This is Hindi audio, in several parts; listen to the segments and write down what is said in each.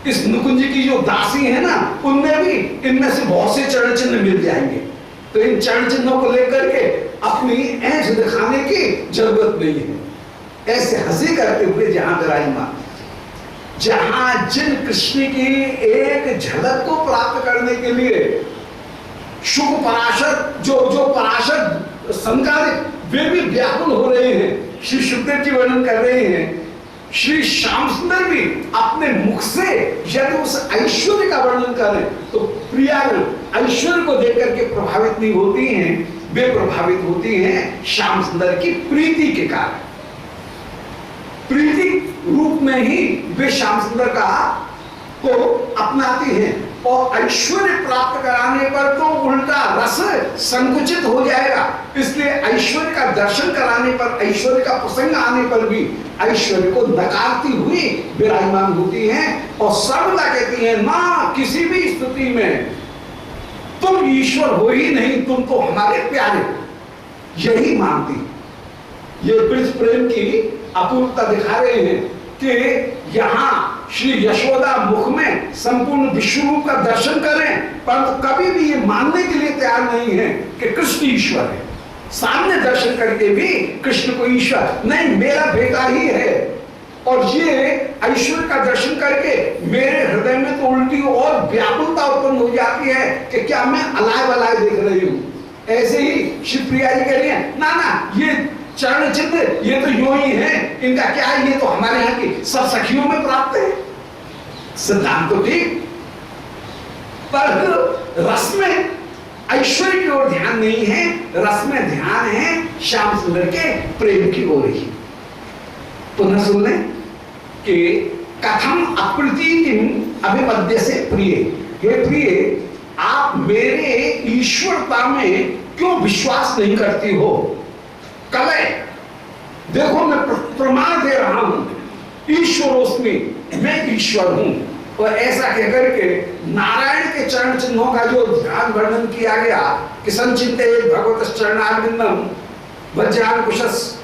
इस नुकुंज की जो दासी है ना, उनमें भी इनमें से बहुत से चरण चिन्ह मिल जाएंगे। तो इन चरण चिन्हों को लेकर के अपनी ऐंठ दिखाने की जरूरत नहीं है। ऐसे हंसी करते हुए जहां विराजमान, जहां जिन कृष्ण की एक झलक को प्राप्त करने के लिए शुभ पराशर जो पराशर संकालिक वे भी व्याकुल हो रहे हैं। श्री सुखदेव जी वर्णन कर रहे हैं, श्री श्याम सुंदर भी अपने मुख से यदि उस ऐश्वर्य का वर्णन करें तो प्रियागण ऐश्वर्य को देख करके प्रभावित नहीं होती हैं, वे प्रभावित होती हैं श्याम सुंदर की प्रीति के कारण। प्रीति रूप में ही वे श्याम सुंदर को अपनाती हैं, और ऐश्वर्य प्राप्त कराने पर तो उल्टा रस संकुचित हो जाएगा। इसलिए ऐश्वर्य का दर्शन कराने पर, ऐश्वर्य का प्रसंग आने पर भी ऐश्वर्य को नकारती हुई विराजमान होती हैं और सर्वदा कहती हैं, ना किसी भी स्थिति में तुम ईश्वर हो ही नहीं, तुम तो हमारे प्यारे, यही मानती। ये ब्रज प्रेम की अपूर्वता दिखा रहे हैं कि यहाँ श्री यशोदा मुख में संपूर्ण विश्व रूप का दर्शन करें, परंतु कभी भी ये मानने के लिए तैयार नहीं है कि कृष्ण ईश्वर है। सामने दर्शन करके भी कृष्ण को ईश्वर नहीं, मेरा बेटा ही है। और ये ऐश्वर्य का दर्शन करके मेरे हृदय में तो उल्टी और व्याकुलता उत्पन्न हो जाती है कि क्या मैं अलाय बलाय देख रही हूं। ऐसे ही शिवप्रिया जी कह रही है, ना ना ये चरण चिन्ह ये तो यूं ही है, इनका क्या है, ये तो हमारे यहाँ की सब सखियों में प्राप्त है। सिद्धांत तो ठीक, पर रस में ऐश्वर्य की ओर ध्यान नहीं है, रस में ध्यान है श्याम सुंदर के प्रेम की ओर ही। पुनः सुन लें कि कथम अप्रीतिम अभिपद्य से प्रिय, हे प्रिय आप मेरे ईश्वरता में क्यों विश्वास नहीं करती हो। कले देखो मैं प्रमाण दे रहा हूं, ईश्वरोस्मि, मैं ईश्वर हूं। और ऐसा कहकर के नारायण के चरण चिन्हों का जो ध्यान वर्णन किया गया कि संचिंते भगवत चरणारविंदम वज्रान कुशस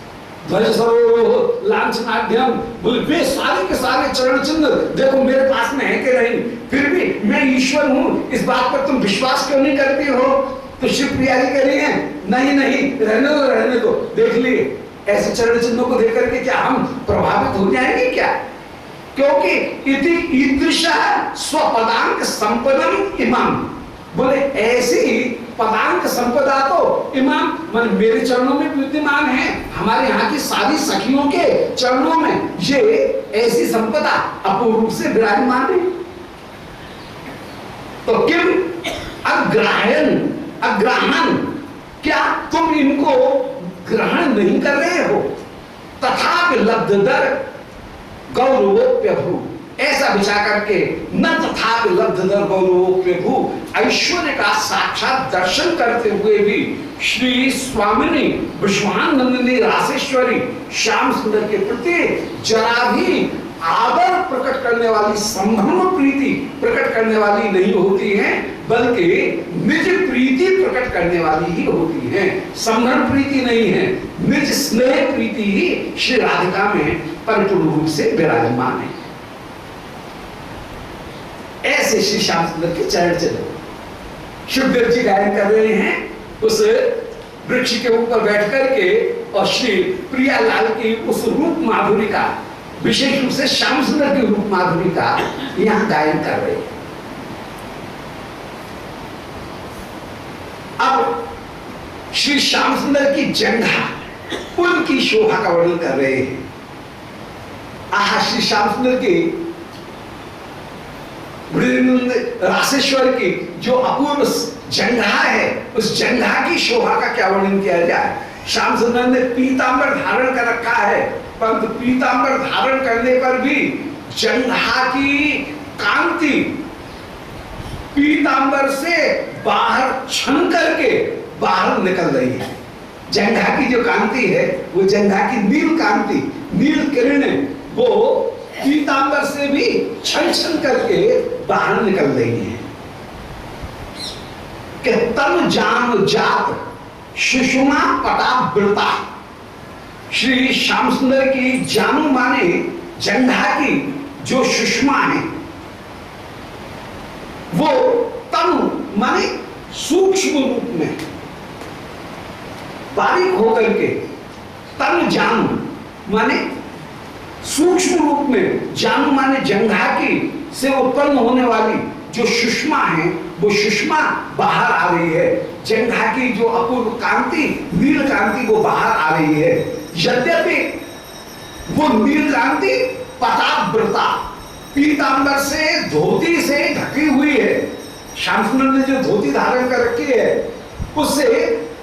ध्वज सरो लांछनाढ्यम, वे सारे के सारे चरण चिन्ह देखो मेरे पास में है कि नहीं, फिर भी मैं ईश्वर हूं, इस बात पर तुम विश्वास क्यों नहीं करती हो। तो शिवप्रिया जी कह रही है, नहीं नहीं रहने दो, देख लिए ऐसे चरण चिन्हों को देख करके क्या हम प्रभावित हो जाएंगे क्या। क्योंकि इति ईदृशः स्वपदांक संपदम इमाम, बोले ऐसी पदांक संपदा तो इमाम मन मेरे चरणों में विद्यमान है, हमारे यहाँ की सारी सखियों के चरणों में ये ऐसी संपदा अपूर्व रूप से विराजमान है। तो किम अग्रहण, क्या तुम इनको ग्रहण नहीं कर रहे हो। तथापि लब्धदर गौरवोप्यभू, ऐसा विचार करके न तथापि लब्धदर गौरवोप्यभू, ऐश्वर्य का साक्षात दर्शन करते हुए भी श्री स्वामिनी विश्वानंदिनी रासेश्वरी श्याम सुंदर के प्रति जरा भी आदर प्रकट करने वाली, संभ्रम प्रीति प्रकट करने वाली नहीं होती है, बल्कि निज प्रीति प्रकट करने वाली ही होती है। संभ्रम प्रीति नहीं है, निज स्नेह प्रीति ही श्री राधिका में परिपूर्ण रूप से विराजमान है। ऐसे श्री श्याम सुंदर के चरण चिन्ह शिवदेव जी गायन कर रहे हैं उस वृक्ष के ऊपर बैठ करके, और श्री प्रियालाल की उस रूप माधुरी का, विशेष रूप से श्याम सुंदर की रूप माधुरी का यहां गायन कर रहे हैं। अब श्री श्याम सुंदर की जंघा, उनकी शोभा का वर्णन कर रहे हैं। आहा, श्री श्याम सुंदर की रासेश्वर की जो अपूर्व जंघा है, उस जंघा की शोभा का क्या वर्णन किया जाए। श्याम सुंदर ने पीतांबर धारण कर रखा है, परंतु पीतांबर धारण करने पर भी जंघा की कांति पीतांबर से बाहर छन करके बाहर निकल रही है। जंघा की जो कांति है वो जंघा की नील कांति, नील किरणें वो पीतांबर से भी छन छन करके बाहर निकल रही है। कि तन जान जात सुषमा पटावृता, श्री श्याम सुंदर की जानू माने जंघा की जो सुषमा है, बारीक होकर के तन जानु माने सूक्ष्म रूप में, जानु माने जंघा की से उत्पन्न होने वाली जो सुषमा है वो सुषमा बाहर आ रही है। जंघा की जो अपूर्व कांति, नील कांति वो बाहर आ रही है। यद्यपि वो नील कांति पटावृता, पीतांबर से, धोती से ढकी हुई है। श्याम सुंदर ने जो धोती धारण कर रखी है उससे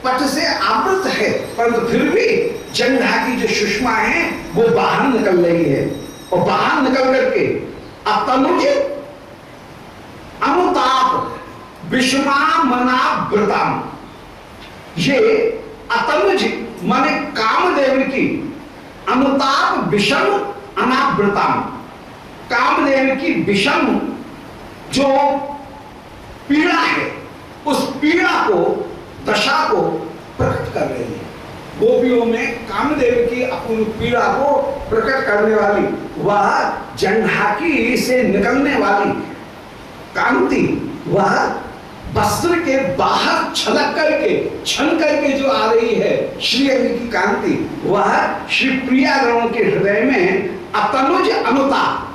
पट से आवृत है, परंतु फिर भी जंघा की जो सुषमा है वो बाहर निकल रही है। और बाहर निकल करके अतनुज अनुताप विषमा मनावृताम, ये अतनुज माने कामदेव की, अनुताप विषम अनावृताम, कामदेव की विषम जो पीड़ा है उस पीड़ा को, दशा को प्रकट कर रही है। गोपियों में कामदेव की अपूर्व पीड़ा को प्रकट करने वाली वह जंघाकी से निकलने वाली कांति, वह वस्त्र के बाहर छलक करके, छन करके जो आ रही है श्री अंग की कांति, वह श्री प्रियागणों के हृदय में अतनुज अनुताप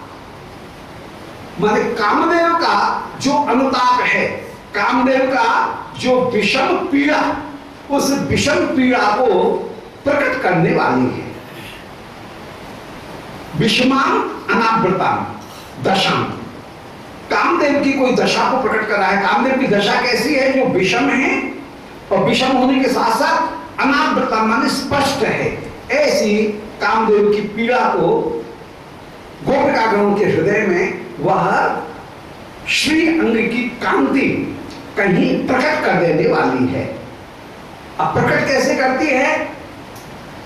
माने कामदेव का जो अनुताप है, कामदेव का जो विषम पीड़ा, उस विषम पीड़ा को प्रकट करने वाली है। विषमाम अनावृताम दशाम, कामदेव की कोई दशा को प्रकट कर रहा है। कामदेव की दशा कैसी है? जो विषम है और विषम होने के साथ साथ अनावृता माने स्पष्ट है। ऐसी कामदेव की पीड़ा को गोपिकागणों के हृदय में वह श्री अंग की कांति कहीं प्रकट कर देने वाली है। अब प्रकट कैसे करती है?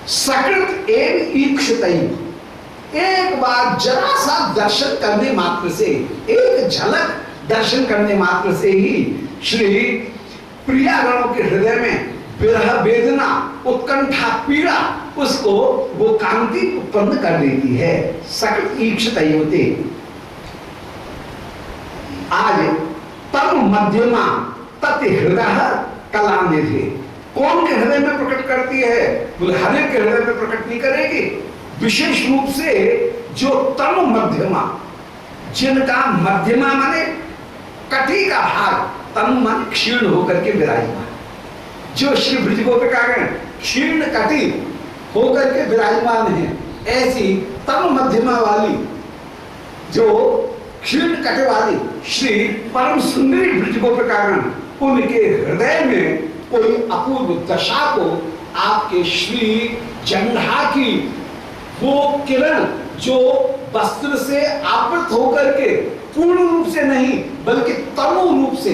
सकृत एवं ईक्षितई, एक बार जरा सा दर्शन करने मात्र से, एक झलक दर्शन करने मात्र से ही श्री प्रियागणों के हृदय में विरह वेदना, उत्कंठा, पीड़ा, उसको वो कांति उत्पन्न कर देती है। सकृत ईक्षितई होते। आज तम मध्यमा तत् हृदय कलानिधि, कौन के हृदय में प्रकट करती है? बोले हर एक के हृदय में प्रकट नहीं करेगी। विशेष रूप से जो तम मध्यमा, जिनका मध्यमा माने कटी का भाग, तम माने क्षीर्ण होकर के विराजमान, जो श्री ब्रज गोपिकागण क्षीर्ण कटी होकर के विराजमान है, ऐसी तम मध्यमा वाली जो क्षीण कटे वाली श्री परम सुंदरी ब्रज गोपिकागण, उनके हृदय में कोई अपूर्व दशा को आपके श्री जंघा की वो किरण जो वस्त्र से आवृत होकर के पूर्ण रूप से नहीं बल्कि तनु रूप से,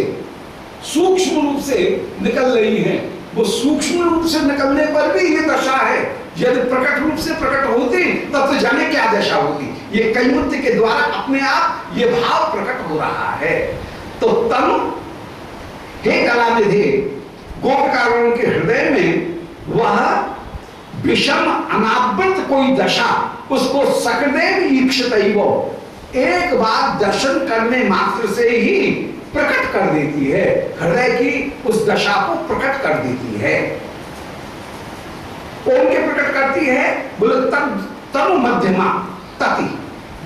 सूक्ष्म रूप से निकल रही है, वो सूक्ष्म रूप से निकलने पर भी ये दशा है। यदि प्रकट रूप से प्रकट होती तब तो जाने क्या दशा होती। ये कैमुत्य के द्वारा अपने आप ये भाव प्रकट हो रहा है। तो तनु हे कलानिधि, गोपिकागणों के हृदय में वह विषम अनावृत कोई दशा, उसको सकदेव ईक्षितैव, एक बार दर्शन करने मात्र से ही प्रकट कर देती है, हृदय की उस दशा को प्रकट कर देती है। कौन के प्रकट करती है? बोले तनु मध्यमा तति,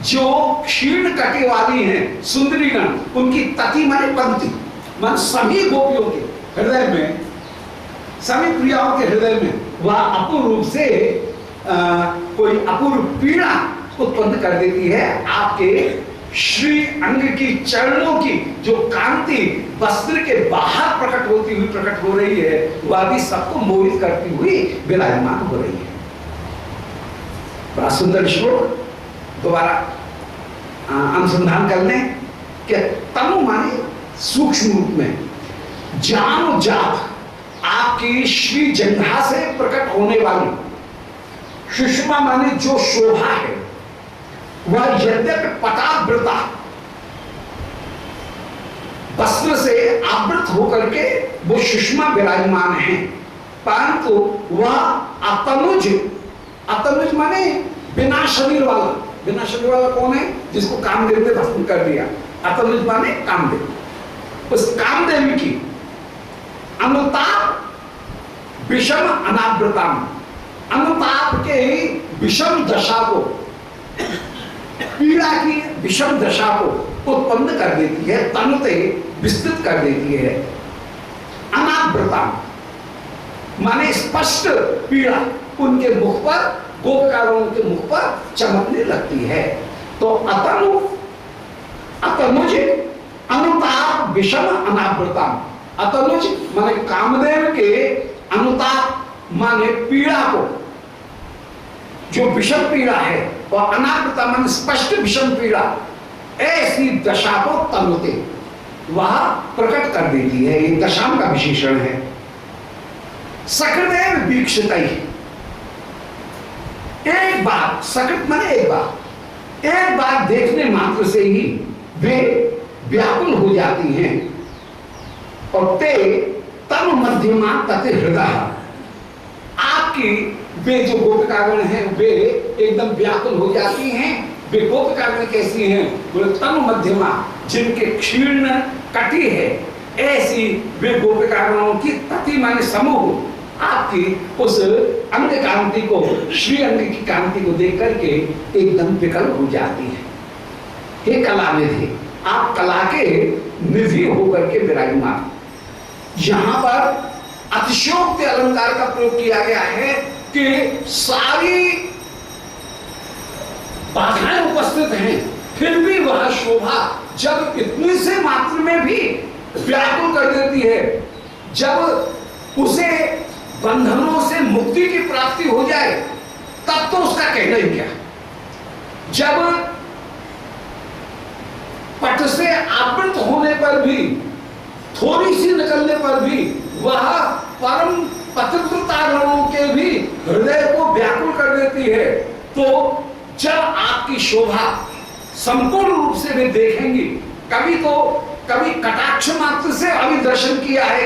जो क्षीण कटी वाली हैं सुंदरीगण, उनकी तति माने पंक्ति, मान सभी गोपियों के हृदय में, सभी प्रियाओं के हृदय में वह अपूर्व रूप से कोई अपूर्व पीड़ा उत्पन्न कर देती है। आपके श्री अंग की चरणों की जो कांति वस्त्र के बाहर प्रकट होती हुई प्रकट हो रही है, वह भी सबको मोहित करती हुई विराजमान हो रही है। बड़ा सुंदर श्लोक दोबारा अनुसंधान कर लें कि तनु माने सूक्ष्म रूप में, जानो जात, आपकी श्री जंघा से प्रकट होने वाली, सुषमा माने जो शोभा है, वह यद्यपि पटावृता, वस्त्र से आवृत होकर के वो सुषमा विराजमान है, परंतु वह अतनुज, अतनुज माने बिना शरीर वाला। बिना शरीर वाला कौन है? जिसको कामदेव ने भस्म कर दिया। अतनुज माने कामदेव। उस कामदेव की अनुताप विषम अनावृताम, अनुताप के विषम दशा को, पीड़ा की विषम दशा को उत्पन्न कर देती है, तनुते विस्तृत कर देती है। अनावृताम माने स्पष्ट पीड़ा उनके मुख पर, गोपकारों के मुख पर चमकने लगती है। तो अतनु, अतनुज अनुताप विषम अनावृताम, अतनुज माने कामदेव के अनुताप माने पीड़ा को, जो विषम पीड़ा है, और अनावृता माने स्पष्ट विषम पीड़ा, ऐसी दशा को तनुते वह प्रकट कर देती है। ये दशाम का विशेषण है। सकृदेव वीक्षित, एक बार, सकृत माने एक बार देखने मात्र से ही वे व्याकुल हो जाती हैं। और ते तनु मध्यमा तते हृदय, आपकी वे जो गोपिकागण हैं वे एकदम व्याकुल हो जाती हैं। वे गोपिकागण कैसी हैं? बोले तनु मध्यमा, जिनके क्षीर्ण कटी है, ऐसी वे गोपिकागणों की तति माने समूह आपकी उस अंग कांति को, श्री अंग की कांति को देख करके एकदम विकल हो जाती है। हे कला निधि, आप कला के निधि होकर के विराजमान। यहां पर अतिशयोक्ति अलंकार का प्रयोग किया गया है कि सारी बाधाएं उपस्थित हैं, फिर भी वह शोभा जब इतने से मात्र में भी व्याकुल कर देती है, जब उसे बंधनों से मुक्ति की प्राप्ति हो जाए तब तो उसका कहना ही क्या। जब पट से आवृत होने पर भी, थोड़ी सी निकलने पर भी वह परम पतिव्रतागणों के भी हृदय को व्याकुल कर देती है, तो जब आपकी शोभा संपूर्ण रूप से वे देखेंगी, कभी कटाक्ष मात्र से अभी दर्शन किया है,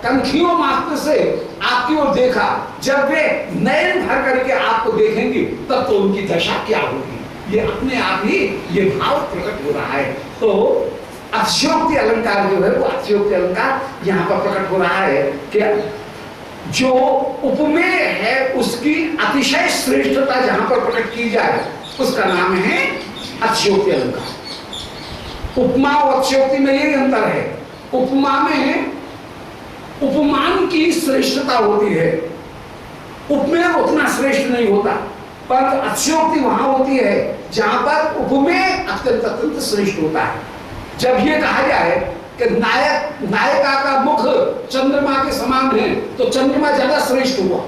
कनखियों मात्र से आपकी ओर देखा, जब वे नयन भर करके आपको देखेंगी तब तो उनकी दशा क्या होगी, ये अपने आप ही ये भाव प्रकट हो रहा है। तो अतिशयोक्ति अलंकार जो है वो अतिशयोक्ति अलंकार यहाँ पर प्रकट हो रहा है कि जो उपमेय है उसकी अतिशय श्रेष्ठता जहां पर प्रकट की जाए उसका नाम है अतिशयोक्ति अलंकार। उपमा और अतिशयोक्ति में यही अंतर है। उपमा में उपमान की श्रेष्ठता होती है, उपमेय उतना श्रेष्ठ नहीं होता, पर अतिशयोक्ति वहां होती है जहां पर उपमेय अत्यंत अत्यंत श्रेष्ठ होता है। जब ये कहा जाए कि नायिका का मुख चंद्रमा के समान है तो चंद्रमा ज्यादा श्रेष्ठ हुआ,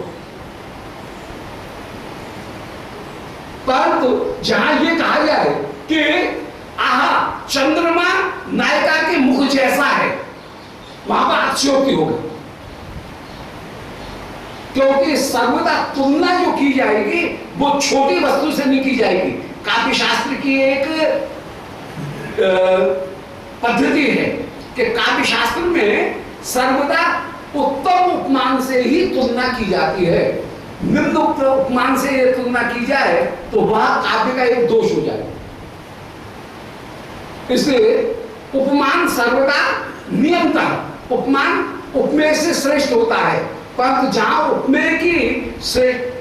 परंतु जहां ये कहा जाए कि आहा चंद्रमा नायिका के मुख जैसा है, वहां पर अतिशयोक्ति होगा, क्योंकि सर्वदा तुलना जो की जाएगी वो छोटी वस्तु से नहीं की जाएगी। काव्य शास्त्र की एक पद्धति है कि काव्य शास्त्र में सर्वदा उत्तम उपमान से ही तुलना की जाती है। निम्न उपमान से यह तुलना की जाए तो वह काव्य का एक दोष हो जाए। इसलिए उपमान सर्वदा नियंत्रण, उपमान उपमेय से श्रेष्ठ होता है, परंतु जहां उपमेय की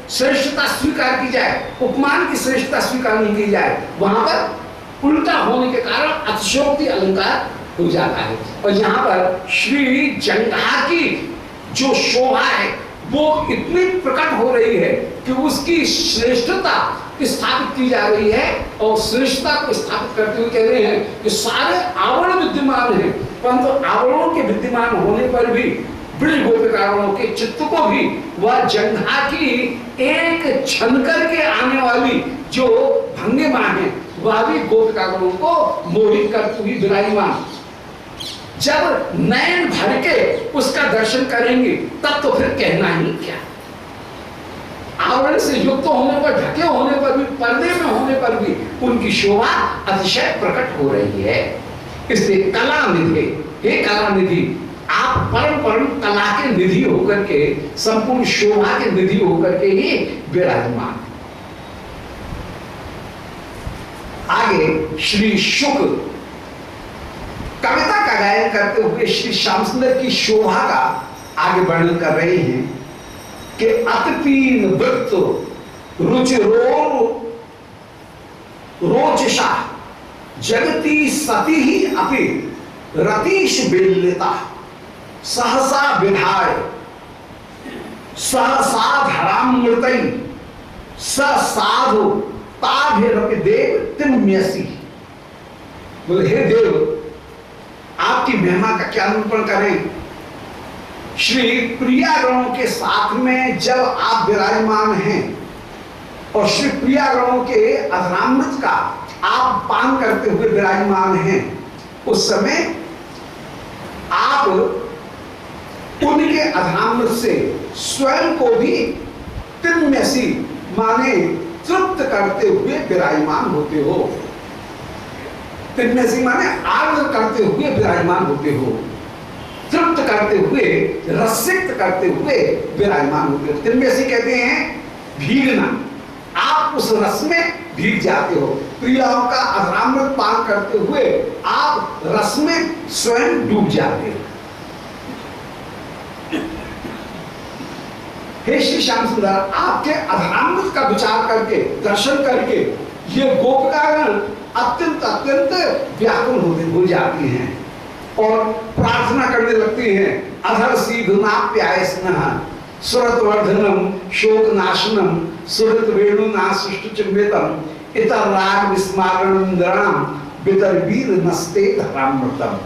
श्रेष्ठता स्वीकार की जाए, उपमान की श्रेष्ठता स्वीकार नहीं की जाए, वहां पर उल्टा होने के कारण अतिशयोक्ति अलंकार हो जाता है। और यहाँ पर श्री जंघा की जो शोभा है वो इतनी प्रकट हो रही है कि उसकी श्रेष्ठता स्थापित की जा रही है, और श्रेष्ठता को स्थापित करते हुए कह रहे हैं कि सारे आवरण विद्यमान हैं, परंतु आवरणों के विद्यमान होने पर भी ब्रज गोपिकाओं के चित्त को भी वह जंघा की एक छन करके आने वाली जो भंगिमा है वह भी गोपिकाओं को मोहित करती हुई विराजमान। जब नयन भर के उसका दर्शन करेंगे तब तो फिर कहना ही क्या। आवरण से युक्त होने पर, ढके होने पर भी, पर्दे में होने पर भी उनकी शोभा अतिशय प्रकट हो रही है। इसलिए कला निधि, हे कला निधि, आप परम परम कला के निधि होकर के, संपूर्ण शोभा के निधि होकर के ही विराजमान। आगे श्री शुक कविता का गायन करते हुए श्री श्याम सुंदर की शोभा का आगे वर्णन कर रहे हैं कि अतपीन वृत्त रुचिरो रोचशा जगती सती ही अपि रतीश बिल्लिता सहसा विधाय सहसा धरामृतई स साधु ताभिरपि देव तिम्यसी। बोले हे देव, आपकी महिमा का क्या निरूपण करें। श्री प्रियागणों के साथ में जब आप विराजमान हैं और श्री प्रियागणों के अधरामृत का आप पान करते हुए विराजमान हैं, उस समय आप उनके अधरामृत से स्वयं को भी तिम्यसी माने तृप्त करते हुए विराजमान होते हो। तिम्यसी माने आर्द्र करते हुए विराजमान होते हो, तृप्त करते हुए, रसिक करते हुए विराजमान होते हो। तिम्यसी कहते हैं भीगना, आप उस रस में भीग जाते हो। प्रियाओं का अधरामृत पान करते हुए आप रस में स्वयं डूब जाते हो। हे श्री श्याम सुंदर, आपके अधरामृत का विचार करके, दर्शन करके ये गोपिकागण अत्यंत अत्यंत व्याकुल हो जाती हैं और प्रार्थना करने लगती हैं। अधर सीधुनाप्यायस्नः सुरतवर्धनम शोक नाशनम सुरत वेणुना सृष्टि चिन्वितम इतर राग विस्मारणम बितर वीर नस्ते धरामृतम।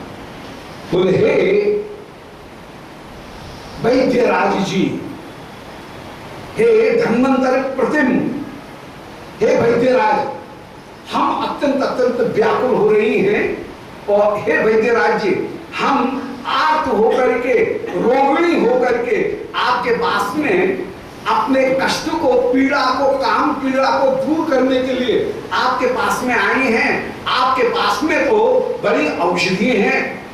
बोले हे वैद्यराज जी, हे धन्वंतर प्रतिम, हे वैद्यराज, हम अत्यंत अत्यंत व्याकुल हो रही हैं और हे वैद्यराज जी, हम आर्त होकर के, रोगिणी होकर के आपके पास में अपने कष्ट को, पीड़ा को, काम पीड़ा को दूर करने के लिए आपके पास में आई हैं। आपके पास में तो बड़ी औषधि हैं।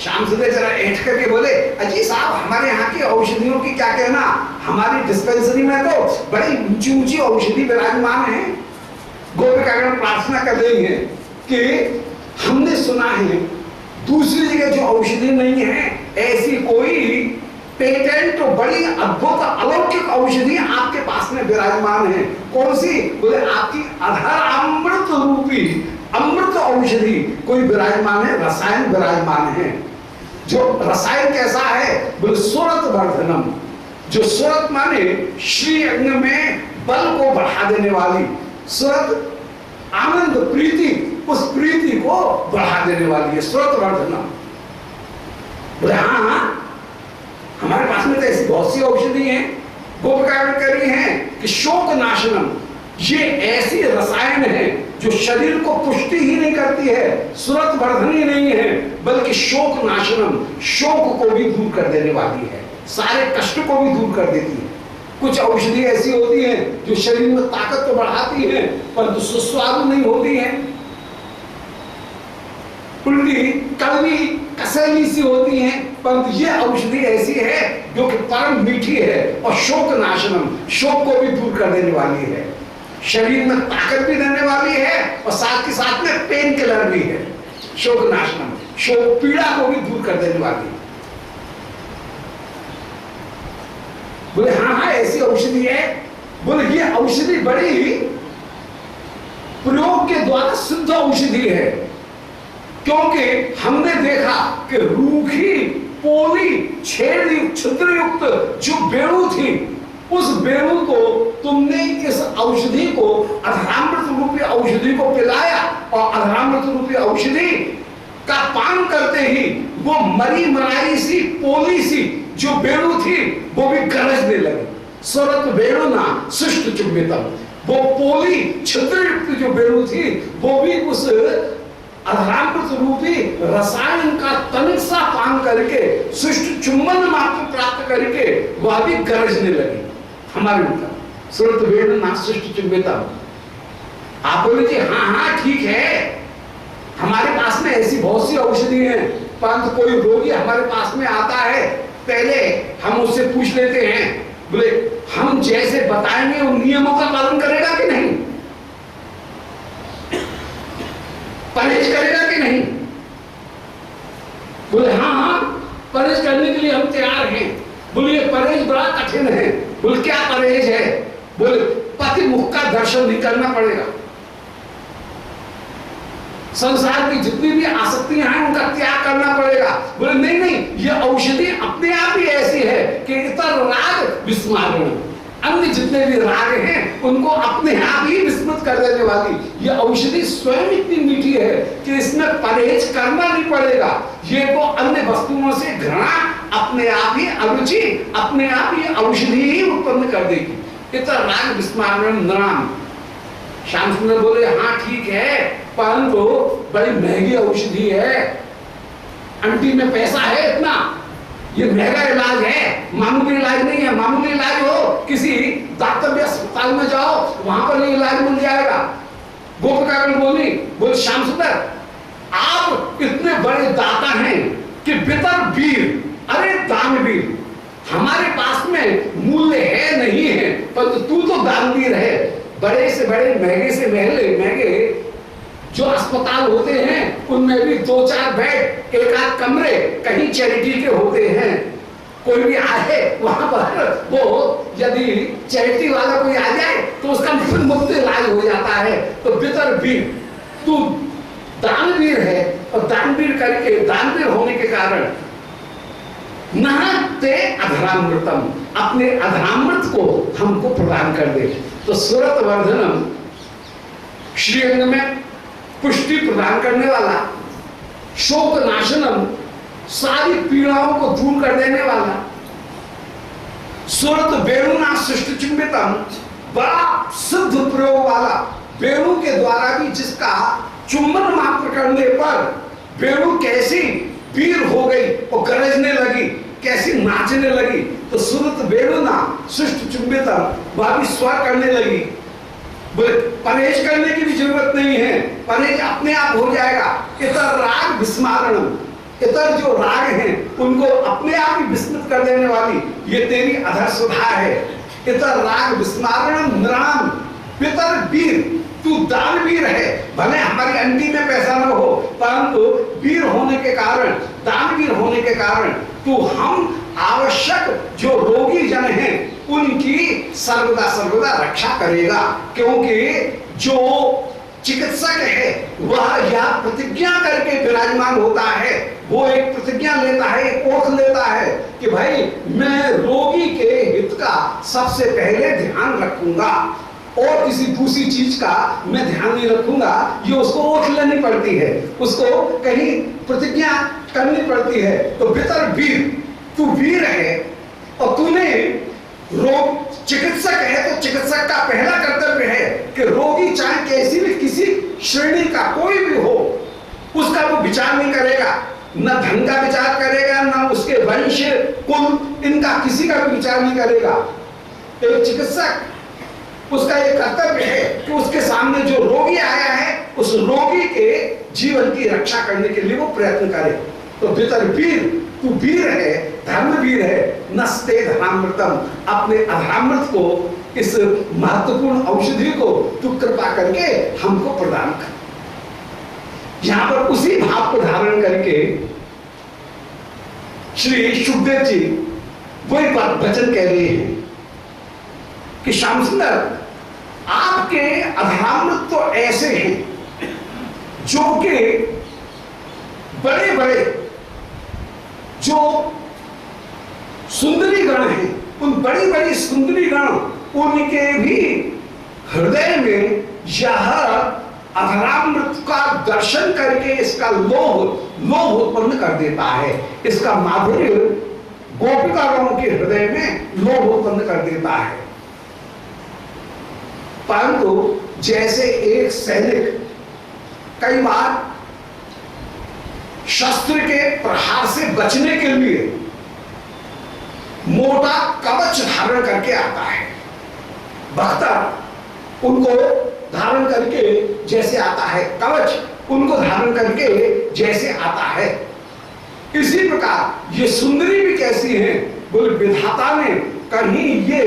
श्याम सुंदर जरा ऐठ करके बोले, अजी साहब, हमारे यहाँ की औषधियों की क्या कहना, हमारी डिस्पेंसरी में तो बड़ी ऊंची ऊंची औषधि विराजमान है। गोपिकागण प्रार्थना कर रही है कि हमने सुना है दूसरी जगह जो औषधि नहीं है, ऐसी कोई पेटेंट तो बड़ी अद्भुत अलौकिक औषधि आपके पास में विराजमान है। कौन सी? बोले आपकी अधर अमृत रूपी अमृत औषधि कोई विराजमान है, रसायन विराजमान है। जो रसायन कैसा है? बोले सुरत वर्धनम, जो सुरत माने श्री अंग में बल को बढ़ा देने वाली, सुरत आनंद प्रीति, उस प्रीति को बढ़ा देने वाली है सुरत वर्धनम। बोले हाँ, हमारे पास में तो ऐसी बहुत सी औषधि हैं। गोपिकागण कह रही हैं कि शोक नाशनम, ये ऐसी रसायन है जो शरीर को पुष्टि ही नहीं करती है, सुरत वर्धन ही नहीं है, बल्कि शोक नाशनम, शोक को भी दूर कर देने वाली है, सारे कष्ट को भी दूर कर देती है। कुछ औषधि ऐसी होती हैं जो शरीर में ताकत तो बढ़ाती है परंतु सुस्वादु नहीं होती है, उल्टी कड़वी कसैली सी होती है। परंतु ये औषधि ऐसी है जो कि परम मीठी है और शोक नाशनम, शोक को भी दूर कर देने वाली है, शरीर में ताकत भी देने वाली है और साथ के साथ में पेन किलर भी है। शोक नाशनम, शोक पीड़ा को भी दूर कर देने वाली है। बोले हाँ हाँ, ऐसी औषधि है। बोले ये औषधि बड़ी प्रयोग के द्वारा सिद्ध औषधि है, क्योंकि हमने देखा कि रूखी, पोली, छेद छिद्रयुक्त जो बेणु थी, उस बेणु को तुमने इस औषधि को, अधरामृत रूपी औषधि को पिलाया और अधरामृत रूपी औषधि का पान करते ही वो मरी मराई सी, पोली सी जो बेणु थी वो भी गरजने लगी। सुरत बेणु ना सृष्ट चुम्बितम, वो पोली छिद्रयुक्त जो बेणु थी वो भी उस अधरामृत रूपी रसायन का तनिक सा पान करके सृष्ट चुम्बन मात्र प्राप्त करके वह भी गरजने लगी हमारे ऊपर। सुरत बेणु ना सृष्ट चुम्बितम। आप बोले जी हाँ हाँ ठीक है, हमारे पास में ऐसी बहुत सी औषधि हैं, परंतु कोई रोगी हमारे पास में आता है, पहले हम उससे पूछ लेते हैं, बोले हम जैसे बताएंगे उन नियमों का पालन करेगा कि नहीं, परहेज करेगा कि नहीं। बोले हाँ हाँ, परहेज करने के लिए हम तैयार हैं, बोले ये परहेज बड़ा कठिन है। बोले क्या परहेज है? बोले पति मुख का दर्शन नहीं करना पड़ेगा, संसार की जितनी भी आसक्तियां हैं उनका त्याग करना पड़ेगा। बोले नहीं नहीं, ये औषधि अपने आप ही ऐसी है कि इतर राग विस्मारण, अन्य जितने भी राग हैं उनको अपने आप ही विस्मृत कर देने वाली ये औषधि स्वयं इतनी मीठी है कि इसमें परहेज करना नहीं पड़ेगा। ये तो अन्य वस्तुओं से घृणा अपने आप ही, अरुचि अपने आप ही औषधि ही उत्पन्न कर देगी। इतर राग विस्मारण नराम। श्याम सुंदर बोले हाँ ठीक है, परंतु बड़ी महंगी औषधि है, अंटी में पैसा है इतना, ये महंगा इलाज है, मामूली इलाज नहीं है। मामूली इलाज हो किसी दातव्य अस्पताल में जाओ, वहां पर ये इलाज मिल जाएगा। गोपिका बोले श्याम सुंदर आप इतने बड़े दाता हैं कि बितर वीर, अरे दानवीर, हमारे पास में मूल्य है नहीं है, पर तू तो दानवीर है। बड़े से बड़े महंगे से महंगे जो अस्पताल होते हैं उनमें भी 2-4 बेड, 1-8 कमरे कहीं चैरिटी के होते हैं। कोई भी आए वहां पर, वो यदि चैरिटी वाला कोई आ जाए तो उसका मुफ्त इलाज हो जाता है। तो बितर वीर, तू दानवीर है, और दानवीर करके, दानवीर होने के कारण नहते अधरामृतम, अपने अधरामृत को हमको प्रदान कर दे। तो सुरत वर्धनम, श्रीअंग में पुष्टि प्रदान करने वाला, शोक नाशनम, सारी पीड़ाओं को दूर कर देने वाला, सुरत वेणुना सृष्टि चुंबितम, बड़ा सिद्ध प्रयोग वाला, वेणु के द्वारा भी जिसका चुंबन मात्र करने पर वेणु कैसी पीर हो गई और गरजने लगी, कैसी नाचने लगी। तो सुरत वेणुना सृष्टि चुंबितम, वह भी स्वर करने लगी। परहेज करने की भी जरूरत नहीं है, परहेज अपने आप हो जाएगा। इतर राग विस्मारण, इतर जो राग हैं उनको अपने आप ही विस्मृत कर देने वाली ये तेरी अधर सुधा है। इतर राग विस्मारण नराम, पितर वीर, तू दानवीर है। भले हमारी अंडी में पैसा न हो, परंतु वीर होने के कारण, दानवीर होने के कारण तू हम आवश्यक जो रोगी जन हैं उनकी सर्वदा रक्षा करेगा। क्योंकि जो चिकित्सक है वह यह प्रतिज्ञा करके विराजमान होता है, वो एक प्रतिज्ञा लेता है, एक ओथ लेता है कि भाई मैं रोगी के हित का सबसे पहले ध्यान रखूंगा और किसी दूसरी चीज का मैं ध्यान नहीं रखूंगा। ये उसको ओथ लेनी पड़ती है, उसको कहीं प्रतिज्ञा करनी पड़ती है। तो भीतर वीर, तू वीर है और तूने रोग, चिकित्सक है तो चिकित्सक का पहला कर्तव्य है कि रोगी चाहे कैसी भी किसी श्रेणी का कोई भी हो उसका वो विचार नहीं करेगा, न धन का विचार करेगा, न उसके वंश कुल इनका किसी का भी विचार नहीं करेगा। एक चिकित्सक उसका एक कर्तव्य है कि उसके सामने जो रोगी आया है उस रोगी के जीवन की रक्षा करने के लिए वो प्रयत्न करे। तो भीतर वीर, तू वीर है, धर्मवीर है। नस्ते धरामृतम, अपने अधरामृत को, इस महत्वपूर्ण औषधि को तू कृपा करके हमको प्रदान कर। यहां पर उसी भाव को धारण करके श्री सुखदेव जी वही वचन कह रहे हैं कि श्याम सुंदर आपके अधरामृत तो ऐसे हैं जो कि बड़े बड़े जो सुंदरी गण हैं, उन बड़ी बड़ी सुंदरी गण उनके भी हृदय में यह अधरामृत का दर्शन करके इसका लोभ उत्पन्न कर देता है। इसका माधुर्य गोपिका गणों के हृदय में लोभ उत्पन्न कर देता है। परंतु जैसे एक सैनिक कई बार शस्त्र के प्रहार से बचने के लिए मोटा कवच धारण करके आता है, बख्तर उनको धारण करके जैसे आता है, कवच उनको धारण करके जैसे आता है, इसी प्रकार ये सुंदरी भी कैसी हैं। बोले विधाता ने कहीं ये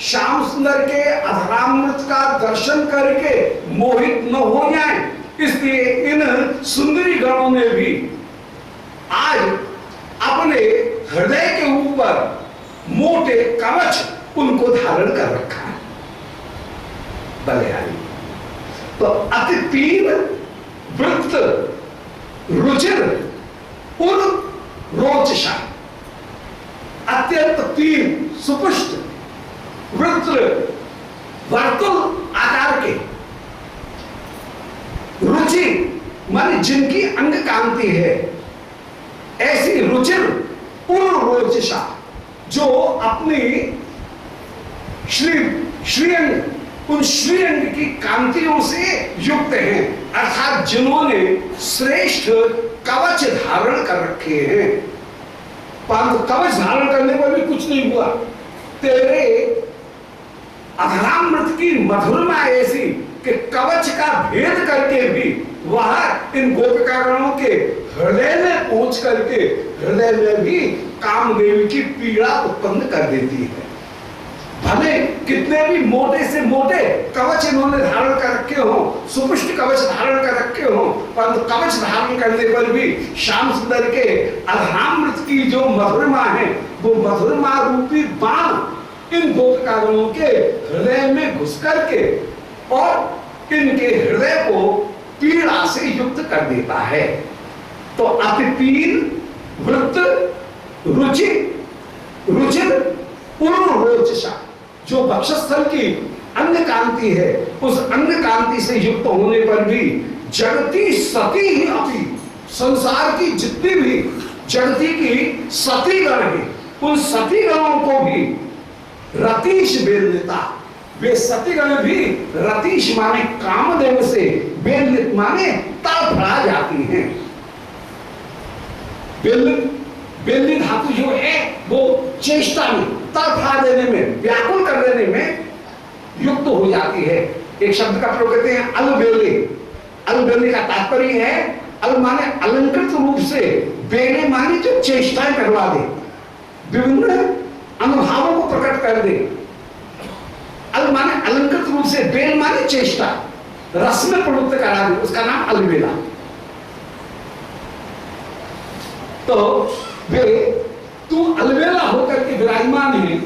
श्याम सुंदर के अधरामृत का दर्शन करके मोहित न हो जाए, इसलिए इन सुंदरी गणों ने भी आज अपने हृदय के ऊपर मोटे कवच उनको धारण कर रखा है बलिहारी। तो अति पीन वृत्त रुचिर उन रोचशा, अत्यंत पीन सुपुष्ट वृत्त वर्तुल आकार के, रुचि माने जिनकी अंग कांति है, ऐसी रुचिर उन रोचशा जो अपनी श्रीअंग उन श्रीअंग की कांतियों से युक्त हैं, अर्थात जिन्होंने श्रेष्ठ कवच धारण कर रखे हैं। परंतु कवच धारण करने पर भी कुछ नहीं हुआ, तेरे अधरामृत की मधुरमा ऐसी कि कवच का भेद करके भी वह इन गोपिकागणों के हृदय में पहुंच करके हृदय में भी कामदेव की पीड़ा उत्पन्न कर देती है। भले कितने भी मोटे से मोटे कवच इन्होंने धारण कर रखे हो, सुपुष्ट कवच धारण कर रखे हो, परंतु कवच धारण करने पर भी श्याम सुंदर के अधरामृत की जो मधुरमा है, वो मधुरमा रूपी बाण इन गोपिकागणों के हृदय में घुस करके और इनके हृदय को पीड़ा से युक्त कर देता है। तो अतिपीन वृत्त रुचि रुचिर पूर्वरोचशा, जो वक्षस्थल की अंग कांति है, उस अंग कांति से युक्त होने पर भी जगती सती ही अपनी, संसार की जितनी भी जगती की सती गण है, उन सती गणों को भी रतीश बेलता, वे सतीगण भी रतीश माने कामदेव से, बेलित माने तड़फड़ा जाती हैं। बेली धातु जो है वो चेष्टा में, तड़फड़ा देने में, व्याकुल कर देने में युक्त हो जाती है। एक शब्द का प्रयोग करते हैं अलबेले। अलबेले का तात्पर्य है, अल माने अलंकृत रूप से, बेले माने जो चेष्टाएं करवा दे, विभिन्न अनुभावों को प्रकट कर दे। अल माने अलंकृत रूप से, बेल माने चेष्टा, रस में प्रवृत्त करा दे, उसका नाम अलबेला। तो वे तू अलबेला होकर के विराजमान है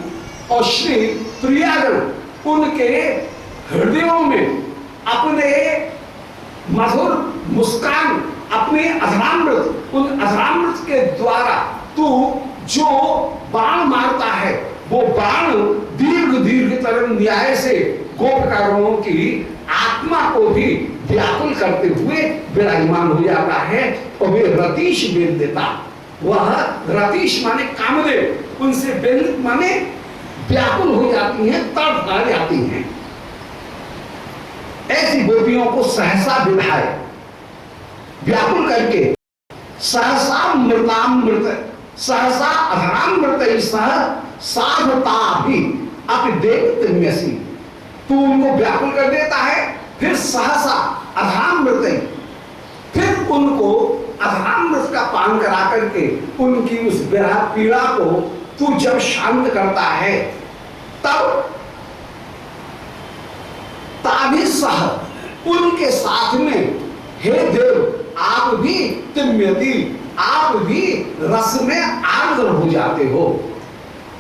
और श्री प्रियागण उनके हृदयों में अपने मधुर मुस्कान, अपने अधरामृत, उन अधरामृत के द्वारा तू जो बाण मारता है, वो बाण दीर्घ दीर्घ तरंग न्याय से गोपकारों की आत्मा को भी व्याकुल करते हुए विराजमान हो जाता है और वे रतीश बेल देता। वह रतीश माने कामदेव, उनसे बेल माने व्याकुल हो जाती हैं, तड़फड़ा जाती हैं। ऐसी गोपियों को सहसा विधाए, व्याकुल करके सहसा मृतामृत, सहसा अधरामृत सह साधता भी अपिदेवत्यसी, तू उनको व्याकुल कर देता है, फिर सहसा अधरामृत, फिर उनको अधरामृत का पान करा करके उनकी उस विरह पीड़ा को तू जब शांत करता है, तब ताभी सह, उनके साथ में हे देव आप भी तिम्यति, आप भी रस में आर्द्र हो जाते हो।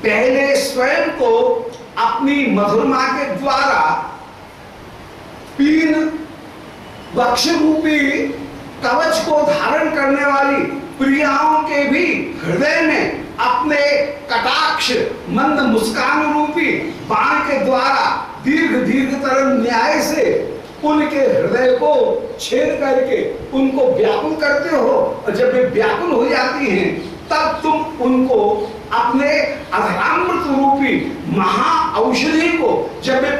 पहले स्वयं को अपनी मधुरमा के द्वारा पीन वक्ष रूपी कवच को धारण करने वाली प्रियाओं के भी हृदय में अपने कटाक्ष मंद मुस्कान रूपी बाण के द्वारा दीर्घ दीर्घ तरंग न्याय से उनके हृदय को छेद करके उनको व्याकुल करते हो, और जब वे व्याकुल हो जाती हैं तब तुम उनको अपने अधरामृत रूपी महा औषधि को जब वे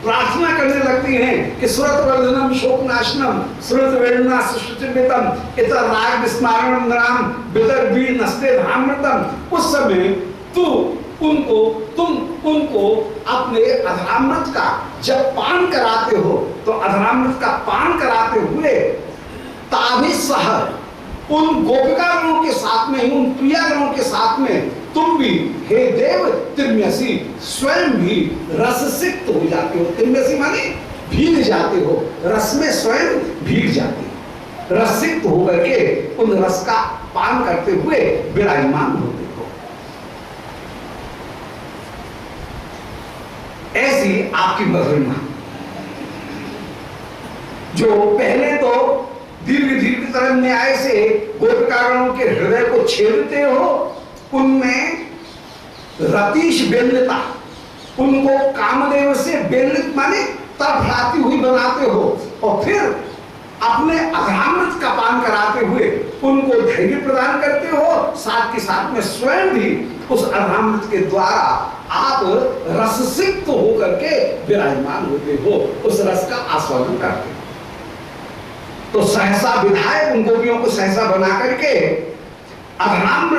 प्रार्थना करने लगती हैं कि सुरत वर्धनम शोकनाशनम सुरत वेदना सुश्रुतिमितम इतर राग विस्मारणम नराम विदर्भी नस्ते धामृतम, उस समय तुम उनको अपने अधरामृत का जब पान कराते हो, तो अधरामृत का पान कराते हुए ताभी सह, उन गोपिकागणों के साथ में, उन प्रियागणों के साथ में तुम भी हे देव तिम्यसी स्वयं भी रससिक्त हो जाते हो। तिम्यसी माने भीग जाते हो, रस में स्वयं भीग जाते हो, रससिक्त होकर के उन रस का पान करते हुए विराजमान होते हो। ऐसी आपकी महिमा, जो पहले तो दीर्घ दीर्घ तरह न्याय से गोपिकागणों के हृदय को छेदते हो, उनमें रतीश व्यंजता, उनको कामदेव से व्यंजित माने तड़फड़ाती हुई बनाते हो, और फिर अपने अघामृत का पान कराते हुए उनको धैर्य प्रदान करते हो, साथ के साथ में स्वयं भी उस अघामृत के द्वारा आप रससिक्त होकर के विराजमान होते हो, उस रस का आस्वादन करते हो। तो सहसा विधायक उन गोपियों को सहसा बना करके अघनाम